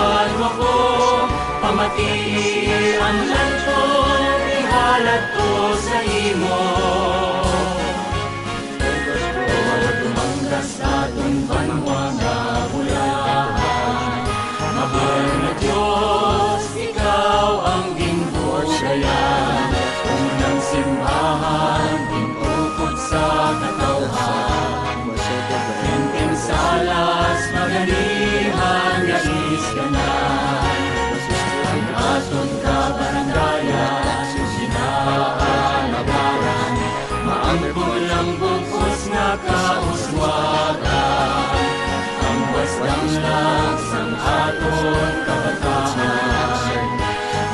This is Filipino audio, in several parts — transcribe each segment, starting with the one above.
banwa ko, pamati ang lanton, ihalat ko sa imo. Dumanggas atong banwa nga bulahan, mahal na Diyos, ikaw ang ginbusayan. Unang simbahan, gintukod sa katawhan, salas maganihan nga iskanan. Ang aton kabarangayan, sinaalagaran, maangkong lang bukos nga kauswagan. Ang wasdang lang sang aton kabataan,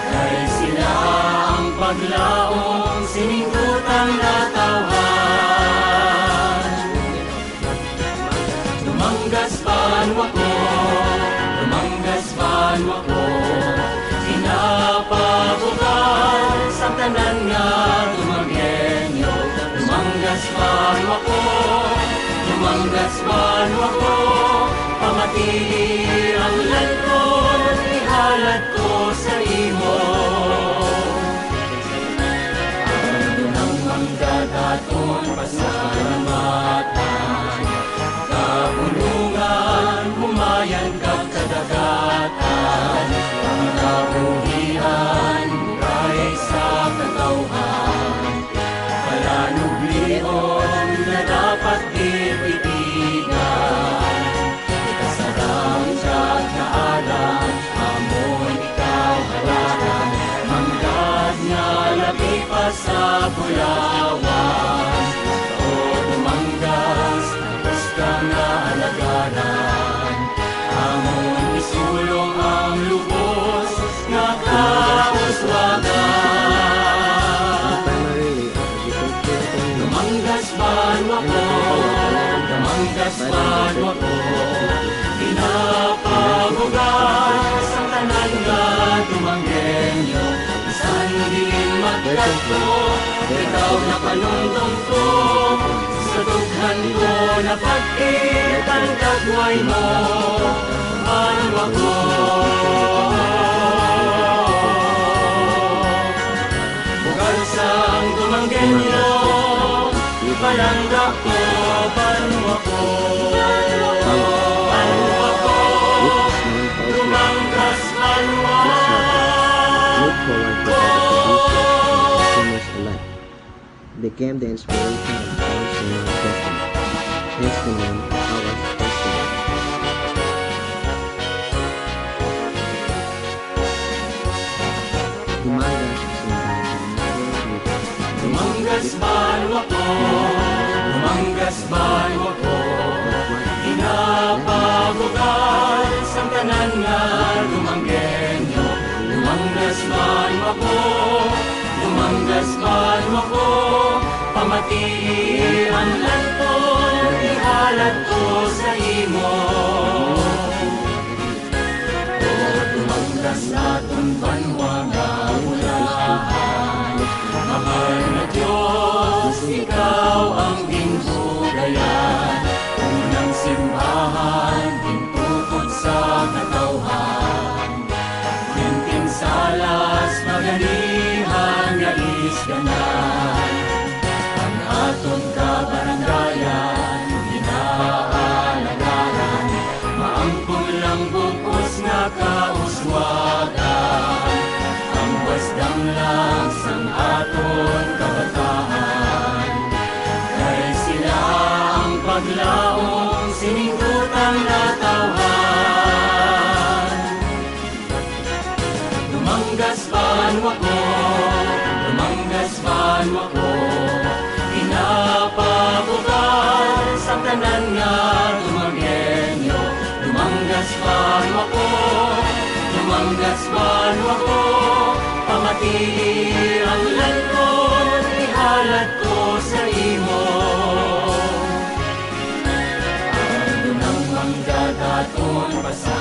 kay sila ang paglaong siningkutang natawhan. Dumanggas banwa ko, dumanggas banwa ko, inapabugal sa tanan nga tumanggenyo. Dumanggas banwa ko, dumanggas banwa ko, pamatili ang lanton, ihalat ko sa imo. Ano nang manggagaton pasalamatan, kapulungan, humayan kag kadagatan, ang kabuhian, buhay sa katawhan, palanublion na dapat ibitigan. Ikasarang siyat na alam, amon ikaw halaran, manggad nga labi pa sa bulawan. O dumanggas, basta nga alagaran, amon isulong ang lubos nga kauswagan. Dumanggas banwa ko, dumanggas banwa ko, pinapabugal sa tanan nga tumanggenyo. Isan din magkatlo, ikaw na panungtong ko, sa dughan ko na pag-it ang kagway mo, banwa ko. Bugal sang tumanggenyo, palangga ko, banwa ko. Banwa ko, dumanggas banwa ko. Became the inspiration of our senior Testament. Hence the name Our Testament. Dumanggas banwa ko, dumanggas banwa ko, inapabugal sa tanan nga tumanggenyo. Dumanggas banwa ko, dumanggas banwa ko, pamatili ang lanton, ihalat ko sa imo. O dumanggas aton banwa nga bulahan, mahal na Diyos, ikaw ang ginbugayan. Unang simbahan, gintukod sa katawhan, salas maganihan nga iskanan. Ang aton kabarangayan, ginaalagaran, maangkong lang bukos nga kauswagan. Ang wasdang lang sang aton kabataan, kay sila ang paglaong siningkutang natawhan. Dumanggas banwa ko, dumanggas banwa ko, inapabugal sa tanan nga tumanggenyo. Dumanggas banwa ko, dumanggas banwa ko, pamatili ang lanton, ihalat ko sa imo. Ano nang manggagaton pa sa